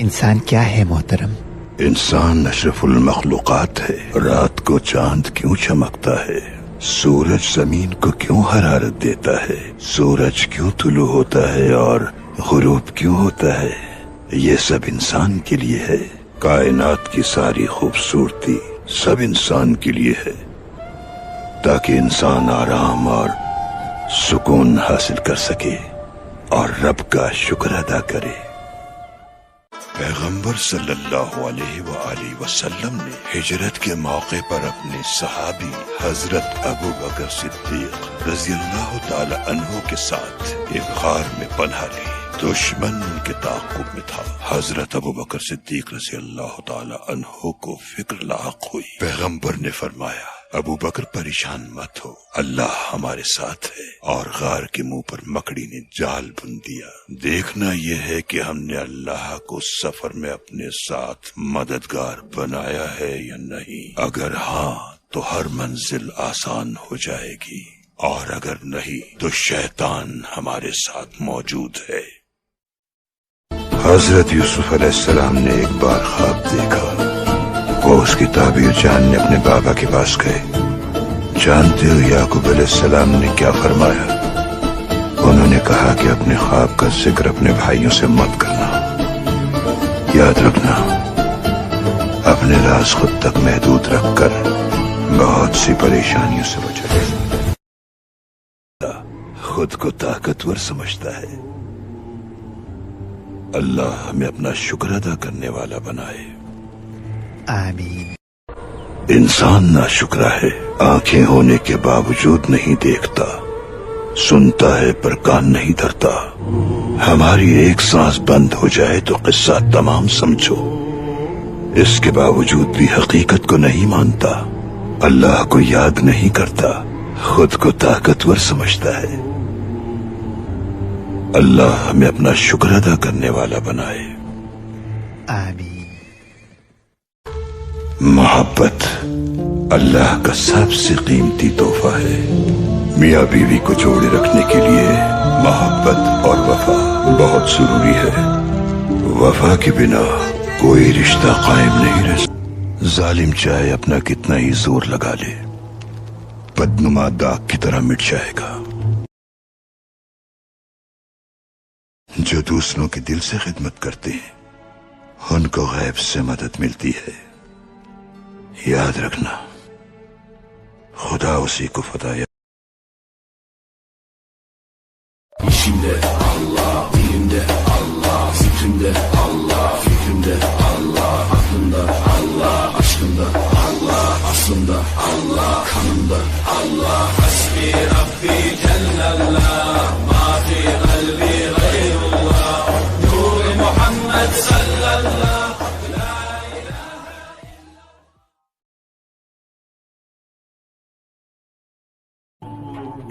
इंसान क्या है मोहतरम? इंसान अशरफुल मखलूकात है। रात को चांद क्यों चमकता है? सूरज जमीन को क्यों हरारत देता है? सूरज क्यों तुलू होता है और गुरूब क्यों होता है? ये सब इंसान के लिए है। कायनात की सारी खूबसूरती सब इंसान के लिए है, ताकि इंसान आराम और सुकून हासिल कर सके और रब का शुक्र अदा करे। पैगंबर सल्लल्लाहु अलैहि वसल्लम ने हिजरत के मौके पर अपने सहाबी हजरत अबू बकर सिद्दीक रज़ियल्लाहु ताला अन्हु के साथ एक गार में पनाह ली। दुश्मन उनके ताक़ुब में था। हजरत अबू बकर सिद्दीक रज़ियल्लाहु ताला अन्हु को फिक्र लाक हुई। पैगंबर ने फरमाया, अबू बकर परेशान मत हो, अल्लाह हमारे साथ है। और गार के मुंह पर मकड़ी ने जाल बुन दिया। देखना यह है कि हमने अल्लाह को सफर में अपने साथ मददगार बनाया है या नहीं। अगर हाँ तो हर मंजिल आसान हो जाएगी, और अगर नहीं तो शैतान हमारे साथ मौजूद है। हजरत यूसुफ अलैहिस्सलाम ने एक बार ख्वाब देखा। वो उसकी ताबीर जानने अपने बाबा के पास गए। जानते हो याकूब अलैहिस्सलाम ने क्या फरमाया? उन्होंने कहा कि अपने ख्वाब का जिक्र अपने भाइयों से मत करना। याद रखना, अपने राज खुद तक महदूद रखकर बहुत सी परेशानियों से बचा जा सकता। खुद को ताकतवर समझता है। अल्लाह हमें अपना शुक्र अदा करने वाला बनाए। आमीन। इंसान नाशुक्र है। आंखें होने के बावजूद नहीं देखता, सुनता है पर कान नहीं धरता। हमारी एक सांस बंद हो जाए तो किस्सा तमाम समझो। इसके बावजूद भी हकीकत को नहीं मानता, अल्लाह को याद नहीं करता, खुद को ताकतवर समझता है। अल्लाह हमें अपना शुक्र अदा करने वाला बनाए। आमीन। मोहब्बत अल्लाह का सबसे कीमती तोहफा है। मियाँ बीवी को जोड़े रखने के लिए मोहब्बत और वफा बहुत जरूरी है। वफा के बिना कोई रिश्ता कायम नहीं रह सकता। जालिम चाहे अपना कितना ही जोर लगा ले, बदनुमा दाग की तरह मिट जाएगा। जो दूसरों के दिल से खिदमत करते हैं, उनको गैब से मदद मिलती है। याद रखना, खुदा उसी को फदाया। İşimde Allah, dilimde Allah, zikrimde Allah, fikrimde Allah, aklımda Allah, aşkımda Allah, aslımda Allah, kanımda Allah. Hasbi Rabbi Cellallah, ma fi kalbi gayrullah, Nur-i Muhammed sallallahu.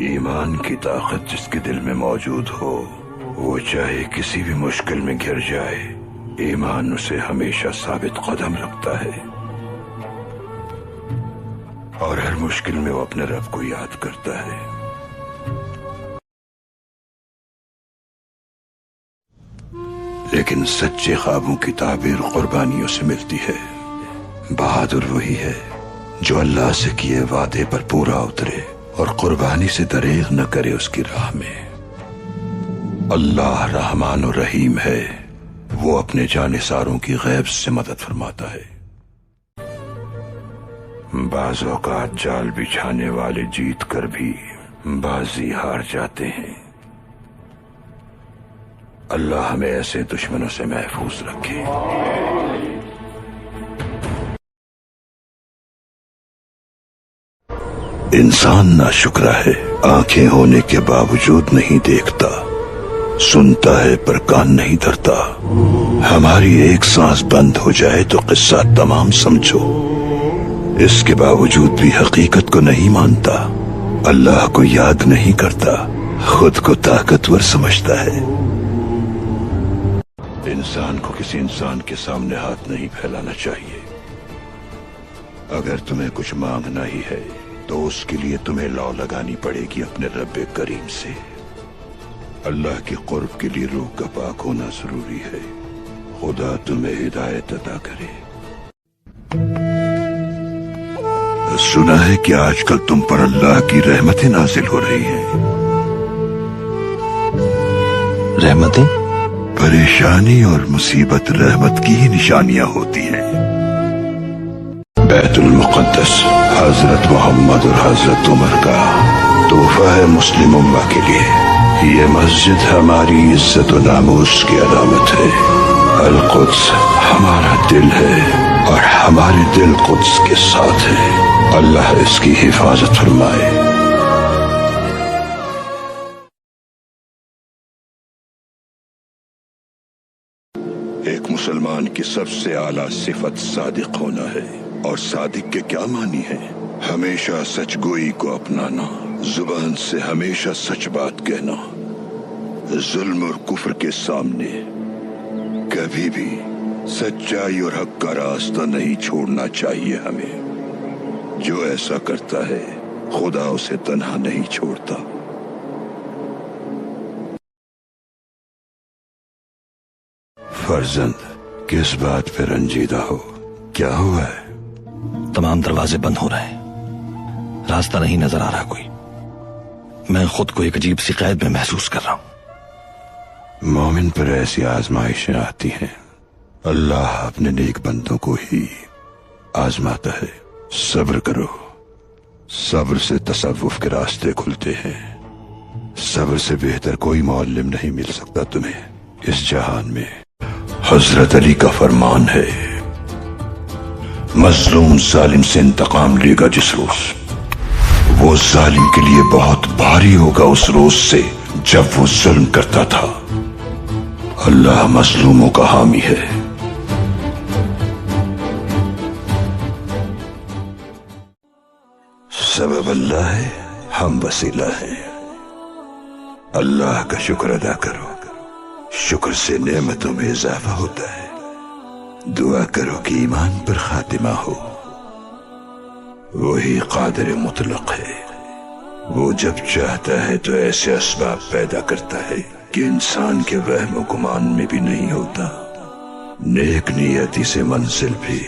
ईमान की ताकत जिसके दिल में मौजूद हो, वो चाहे किसी भी मुश्किल में घिर जाए, ईमान उसे हमेशा साबित कदम रखता है। और हर मुश्किल में वो अपने रब को याद करता है। लेकिन सच्चे ख्वाबों की ताबीर कुर्बानियों से मिलती है। बहादुर वही है जो अल्लाह से किए वादे पर पूरा उतरे और कुर्बानी से दरेग न करे उसकी राह में। अल्लाह रहमान और रहीम है, वो अपने जानिसारों की गैब से मदद फरमाता है। बाज़ औक़ात जाल बिछाने वाले जीत कर भी बाजी हार जाते हैं। अल्लाह हमें ऐसे दुश्मनों से महफूज रखे। इंसान नाशुक्र है। आंखें होने के बावजूद नहीं देखता, सुनता है पर कान नहीं धरता। हमारी एक सांस बंद हो जाए तो किस्सा तमाम समझो। इसके बावजूद भी हकीकत को नहीं मानता, अल्लाह को याद नहीं करता, खुद को ताकतवर समझता है। इंसान को किसी इंसान के सामने हाथ नहीं फैलाना चाहिए। अगर तुम्हें कुछ मांगना ही है तो उसके लिए तुम्हें लौ लगानी पड़ेगी अपने रब करीम से। अल्लाह के कुर्ब के लिए रूह का पाक होना जरूरी है। خدا تمہیں ہدایت عطا کرے۔ سنا ہے کہ آج کل تم پر اللہ کی رحمتیں نازل ہو رہی ہیں۔ رحمتیں؟ پریشانی اور مصیبت رحمت کی ہی نشانیاں ہوتی ہیں۔ بیت المقدس حضرت محمد اور حضرت عمر کا تحفہ ہے مسلم امہ کے لیے۔ یہ مسجد ہماری عزت و ناموس کی علامت ہے۔ القدس ہمارا دل ہے اور ہمارے دل قدس کے ساتھ ہے۔ اللہ اس کی حفاظت فرمائے۔ ایک مسلمان کی سب سے اعلیٰ صفت صادق ہونا ہے، اور صادق کے کیا معنی ہے؟ ہمیشہ سچ گوئی کو اپنانا، زبان سے ہمیشہ سچ بات کہنا، ظلم اور کفر کے سامنے کبھی بھی سچائی اور حق کا راستہ نہیں چھوڑنا چاہیے ہمیں۔ جو ایسا کرتا ہے خدا اسے تنہا نہیں چھوڑتا۔ فرزند، کس بات پہ رنجیدہ ہو؟ کیا ہوا ہے؟ تمام دروازے بند ہو رہے ہیں، راستہ نہیں نظر آ رہا کوئی۔ میں خود کو ایک عجیب سی قید میں محسوس کر رہا ہوں۔ مومن پر ایسی آزمائشیں آتی ہیں، اللہ اپنے نیک بندوں کو ہی آزماتا ہے۔ صبر کرو، صبر سے تصوف کے راستے کھلتے ہیں۔ صبر سے بہتر کوئی معلم نہیں مل سکتا تمہیں اس جہان میں۔ حضرت علی کا فرمان ہے، مظلوم ظالم سے انتقام لے گا جس روز، وہ ظالم کے لیے بہت بھاری ہوگا اس روز سے جب وہ ظلم کرتا تھا۔ اللہ مظلوموں کا حامی ہے۔ سبب اللہ ہے، ہم وسیلہ ہیں۔ اللہ کا شکر ادا کرو، شکر سے نعمتوں میں اضافہ ہوتا ہے۔ دعا کرو کہ ایمان پر خاتمہ ہو۔ وہی قادر مطلق ہے، وہ جب چاہتا ہے تو ایسے اسباب پیدا کرتا ہے کہ انسان کے وہم و گمان میں بھی نہیں ہوتا۔ نیک نیتی سے منزل بھی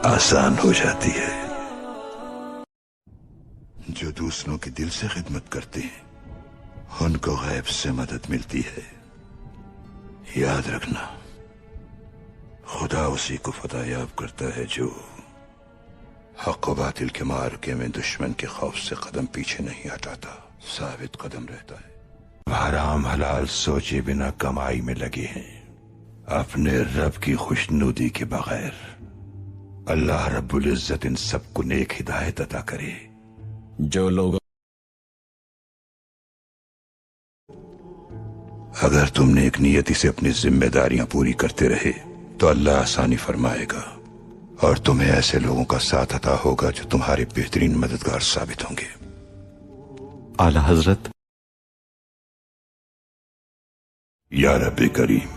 آسان ہو جاتی ہے۔ جو دوسروں کی دل سے خدمت کرتے ہیں ان کو غیب سے مدد ملتی ہے۔ یاد رکھنا، خدا اسی کو فتح یاب کرتا ہے جو حق و باطل کے معرکے میں دشمن کے خوف سے قدم پیچھے نہیں ہٹاتا، ثابت قدم رہتا ہے۔ حرام حلال سوچے بنا کمائی میں لگے ہیں اپنے رب کی خوشنودی کے بغیر۔ اللہ رب العزت ان سب کو نیک ہدایت عطا کرے۔ جو لوگ اگر تم نیک نیتی سے اپنی ذمہ داریاں پوری کرتے رہے تو اللہ آسانی فرمائے گا، اور تمہیں ایسے لوگوں کا ساتھ عطا ہوگا جو تمہارے بہترین مددگار ثابت ہوں گے۔ اعلی حضرت، یا رب کریم،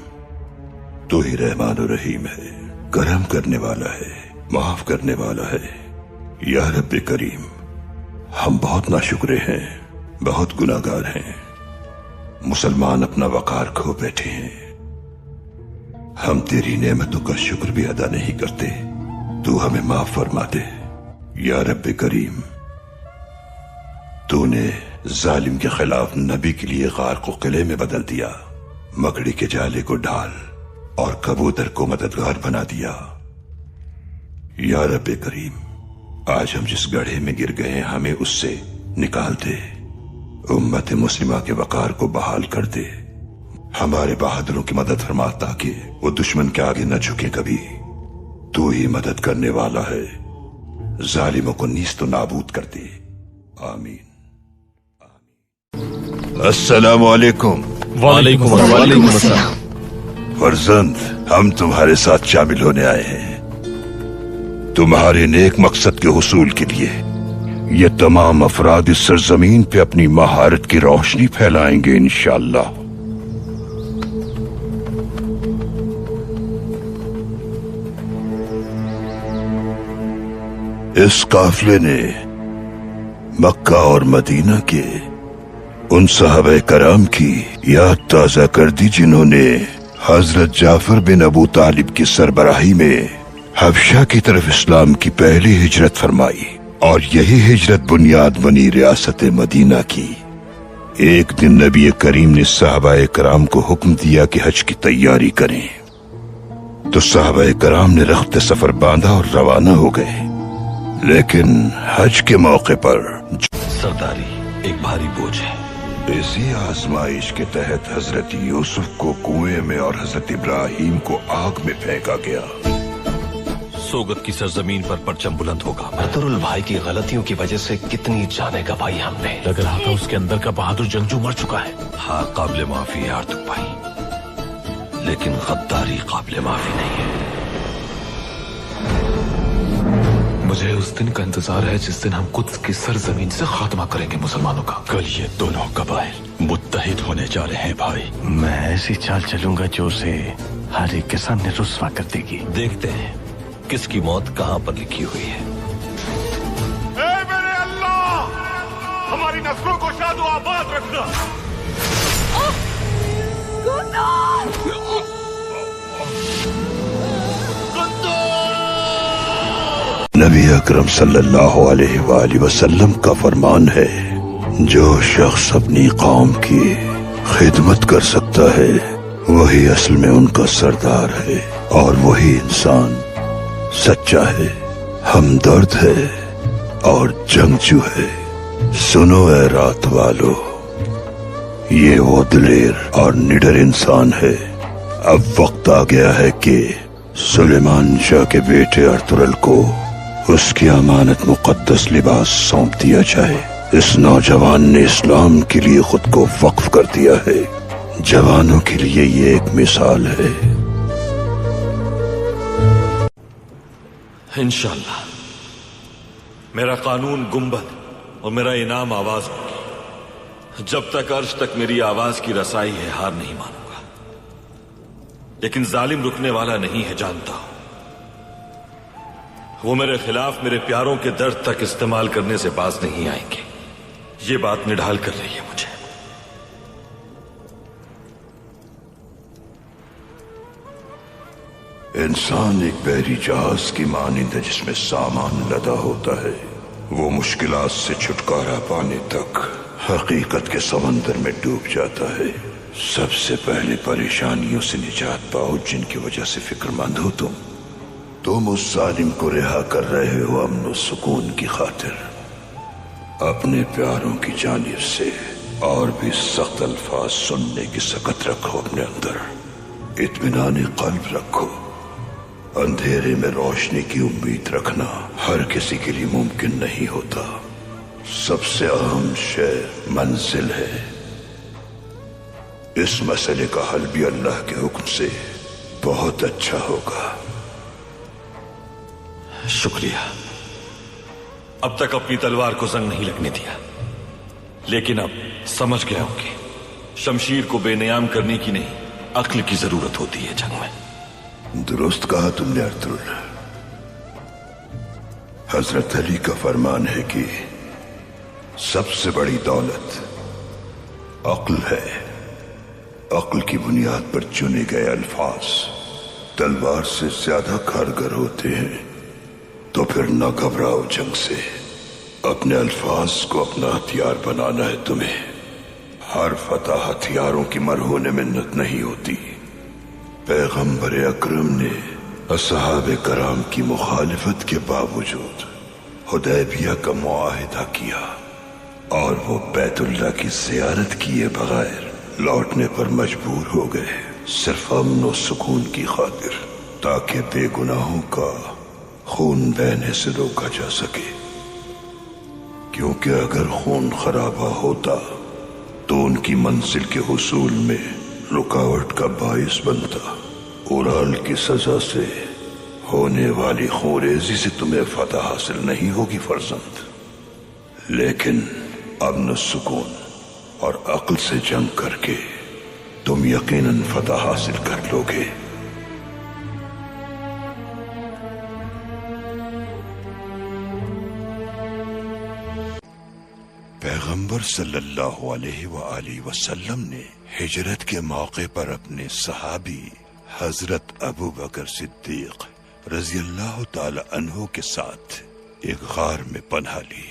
تو ہی رحمان و رحیم ہے، کرم کرنے والا ہے، معاف کرنے والا ہے۔ یا رب کریم، ہم بہت ناشکرے ہیں، بہت گناہگار ہیں، مسلمان اپنا وقار کھو بیٹھے ہیں۔ ہم تیری نعمتوں کا شکر بھی ادا نہیں کرتے، تو ہمیں معاف فرما دے۔ یا رب کریم، تو نے ظالم کے خلاف نبی کے لیے غار کو قلعے میں بدل دیا، مکڑی کے جالے کو ڈھال اور کبوتر کو مددگار بنا دیا۔ یا رب کریم، آج ہم جس گڑھے میں گر گئے ہیں ہمیں اس سے نکال دے، امت مسلمہ کے وقار کو بحال کر دے، ہمارے بہادروں کی مدد فرما تاکہ وہ دشمن کے آگے نہ جھکے کبھی۔ تو ہی مدد کرنے والا ہے، ظالموں کو نیست و نابود کر دے۔ آمین۔ السلام علیکم۔ وعلیکم السلام۔ فرزند، ہم تمہارے ساتھ شامل ہونے آئے ہیں تمہارے نیک مقصد کے حصول کے لیے۔ یہ تمام افراد اس سرزمین پہ اپنی مہارت کی روشنی پھیلائیں گے انشاءاللہ۔ اس قافلے نے مکہ اور مدینہ کے ان صحابہ کرام کی یاد تازہ کر دی جنہوں نے हजरत जाफर बिन अबू तालिब की सरबराही में हबशा की तरफ इस्लाम की पहली हिजरत फरमाई और यही हिजरत बुनियाद बनी रियासत मदीना की। एक दिन नबी करीम ने सहाबाए कराम को हुक्म दिया कि हज की तैयारी करें, तो सहाबाए कराम ने रख्त सफर बांधा और रवाना हो गए। लेकिन हज के मौके पर सरदारी एक भारी बोझ है। इसी आजमाइश के तहत हजरत यूसुफ को कुएं में और हजरत इब्राहिम को आग में फेंका गया। सोगत की सरजमीन पर परचम बुलंद होगा। अतरुल भाई की गलतियों की वजह से कितनी जाने गवाई हमने। लग रहा था उसके अंदर का बहादुर जंगजू मर चुका है। हाँ, काबिल माफी है आर्तुक भाई, लेकिन गद्दारी काबिल माफी नहीं है। मुझे उस दिन का इंतजार है जिस दिन हम कुद्स की सरजमीन से खात्मा करेंगे मुसलमानों का। कल ये दोनों कबाइल मुत्तहिद होने जा रहे हैं भाई। मैं ऐसी चाल चलूंगा जो उसे हर एक के सामने रुस्वा कर देगी। देखते हैं किसकी मौत कहाँ पर लिखी हुई है। मेरे अल्लाह, हमारी नस्लों को शादो आबाद रखना। नबी अकरम सल्लल्लाहु अलैहि वसल्लम का फरमान है, जो शख्स अपनी कौम की खिदमत कर सकता है वही असल में उनका सरदार है, और वही इंसान सच्चा है, हमदर्द है और जंगजू है। सुनो ए रात वालो, ये वो दिलेर और निडर इंसान है। अब वक्त आ गया है कि सुलेमान शाह के बेटे अर्तुगरुल को उसकी अमानत मुकद्दस लिबास सौंप दिया जाए। इस नौजवान ने इस्लाम के लिए खुद को वक्फ कर दिया है। जवानों के लिए ये एक मिसाल है। इंशाअल्लाह मेरा कानून गुंबद और मेरा इनाम आवाज होगी। जब तक अर्श तक मेरी आवाज की रसाई है, हार नहीं मानूंगा। लेकिन जालिम रुकने वाला नहीं है, जानता हूं। वो मेरे खिलाफ मेरे प्यारों के दर्द तक इस्तेमाल करने से बाज नहीं आएंगे। ये बात निढाल कर रही है मुझे। इंसान एक बहरी जहाज की मानिंद है जिसमें सामान लदा होता है। वो मुश्किलात से छुटकारा पाने तक हकीकत के समंदर में डूब जाता है। सबसे पहले परेशानियों से निजात पाओ जिनकी वजह से फिक्रमंद हो तुम उस जालिम को रिहा कर रहे हो अमन और सुकून की खातिर। अपने प्यारों की जानिब से और भी सख्त अल्फाज सुनने की सकत रखो अपने अंदर। इत्मीनान कल्ब रखो। अंधेरे में रोशनी की उम्मीद रखना हर किसी के लिए मुमकिन नहीं होता। सबसे अहम शय मंजिल है। इस मसले का हल भी अल्लाह के हुक्म से बहुत अच्छा होगा। शुक्रिया। अब तक अपनी तलवार को जंग नहीं लगने दिया, लेकिन अब समझ गया हूं कि शमशीर को बेनियाम करने की नहीं, अक्ल की जरूरत होती है जंग में। दुरुस्त कहा तुमने अर्तुगरुल। हजरत अली का फरमान है कि सबसे बड़ी दौलत अक्ल है। अक्ल की बुनियाद पर चुने गए अल्फाज तलवार से ज्यादा कारगर होते हैं। तो फिर न घबराओ जंग से। अपने अल्फाज को अपना हथियार बनाना है तुम्हें। हर फतह हथियारों की मरहून मिन्नत नहीं होती। पैगंबर अकरम ने असहाबे कराम की मुखालिफत के बावजूद हुदैबिया का मुआहिदा किया और वो बैतुल्लाह की ज़ियारत किए बगैर लौटने पर मजबूर हो गए, सिर्फ अमन और सुकून की खातिर, ताकि बेगुनाहों का खून बहने से रोका जा सके। क्योंकि अगर खून खराबा होता तो उनकी मंजिल के हुसूल में रुकावट का बाइस बनता। उराल की सजा से होने वाली खूरेजी से तुम्हें फतह हासिल नहीं होगी फर्जंद, लेकिन अमन सुकून और अक्ल से जंग करके तुम यकीनन फतह हासिल कर लोगे। पैगंबर सल्लल्लाहु अलैहि वआलैहि वसल्लम ने हिजरत के मौके पर अपने सहाबी हजरत अबू बकर सिद्दीक रजी अल्लाह ताला अन्हो के साथ एक गार में पनाह ली।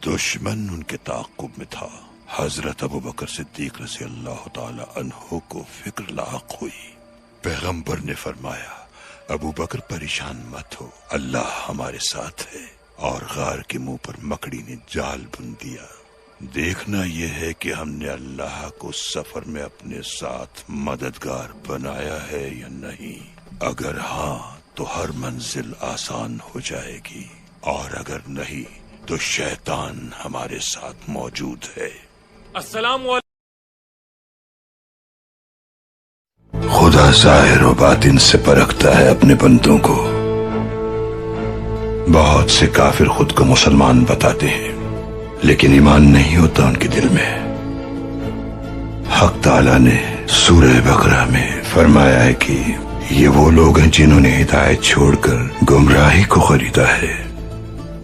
दुश्मन उनके ताक़ुब में था। हजरत अबू बकर सिद्दीक रजी अल्लाह ताला अन्हो को फिक्र लाक हुई। पैगंबर ने फरमाया, अबू बकर परेशान मत हो, अल्लाह हमारे साथ है। और गार के मुंह पर मकड़ी ने जाल बुन दिया। देखना यह है कि हमने अल्लाह को सफर में अपने साथ मददगार बनाया है या नहीं। अगर हाँ तो हर मंजिल आसान हो जाएगी, और अगर नहीं तो शैतान हमारे साथ मौजूद है। खुदा ज़ाहिर व बातिन से परखता है अपने बंदों को। बहुत से काफिर खुद को मुसलमान बताते हैं, लेकिन ईमान नहीं होता उनके दिल में। हक ताला ने सूरह बकरा में फरमाया है कि ये वो लोग हैं जिन्होंने हिदायत छोड़कर गुमराही को खरीदा है,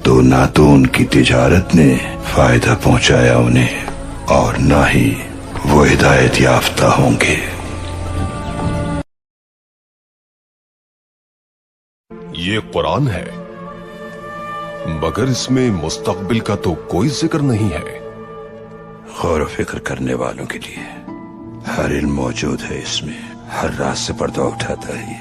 तो ना तो उनकी तिजारत ने फायदा पहुंचाया उन्हें, और ना ही वो हिदायत याफ्ता होंगे। ये कुरान है, मगर इसमें मुस्तकबिल का तो कोई जिक्र नहीं है। गौर फिक्र करने वालों के लिए हर इल्म मौजूद है इसमें, हर रात से पर्दा उठाता है।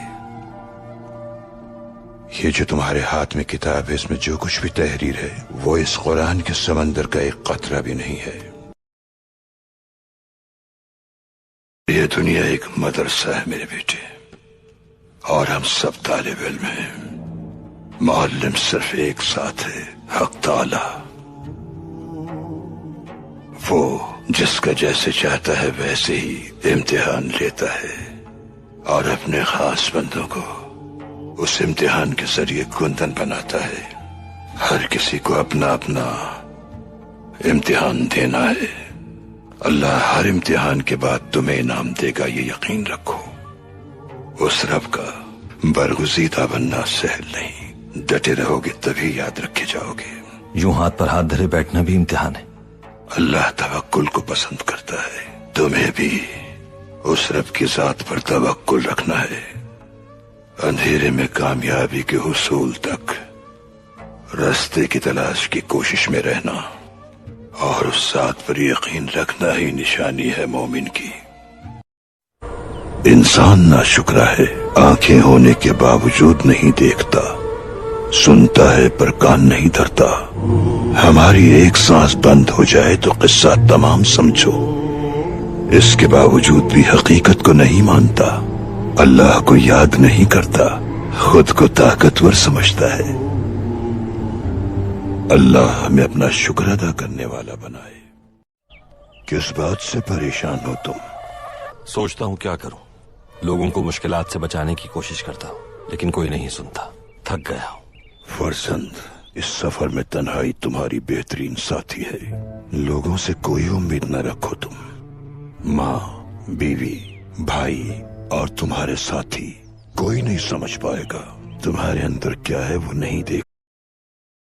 ये जो तुम्हारे हाथ में किताब है, इसमें जो कुछ भी तहरीर है वो इस कुरान के समंदर का एक कतरा भी नहीं है। ये दुनिया एक मदरसा है मेरे बेटे, और हम सब तालिब इल्म हैं। मुअल्लिम सिर्फ एक साथ है, हक ताला। वो जिसका जैसे चाहता है वैसे ही इम्तिहान लेता है, और अपने खास बंदों को उस इम्तिहान के जरिए गुंदन बनाता है। हर किसी को अपना अपना इम्तिहान देना है। अल्लाह हर इम्तिहान के बाद तुम्हें इनाम देगा, ये यकीन रखो। उस रब का बरगुज़ीदा बनना सहल नहीं। डटे रहोगे तभी याद रखे जाओगे। यूं हाथ पर हाथ धरे बैठना भी इम्तिहान है। अल्लाह तवक्कुल को पसंद करता है। तुम्हें भी उस रब की जात पर तवक्कुल रखना है। अंधेरे में कामयाबी के हुसूल तक रास्ते की तलाश की कोशिश में रहना, और उस जात पर यकीन रखना ही निशानी है मोमिन की। इंसान नाशुक्रा है, आंखें होने के बावजूद नहीं देखता, सुनता है पर कान नहीं धरता। हमारी एक सांस बंद हो जाए तो किस्सा तमाम समझो। इसके बावजूद भी हकीकत को नहीं मानता, अल्लाह को याद नहीं करता, खुद को ताकतवर समझता है। अल्लाह हमें अपना शुक्र अदा करने वाला बनाए। किस बात से परेशान हो तुम? सोचता हूँ क्या करूं। लोगों को मुश्किलात से बचाने की कोशिश करता हूँ, लेकिन कोई नहीं सुनता। थक गया हूँ। फरजंद, इस सफर में तन्हाई तुम्हारी बेहतरीन साथी है। लोगों से कोई उम्मीद न रखो तुम। माँ, बीवी, भाई और तुम्हारे साथी कोई नहीं समझ पाएगा। तुम्हारे अंदर क्या है वो नहीं देख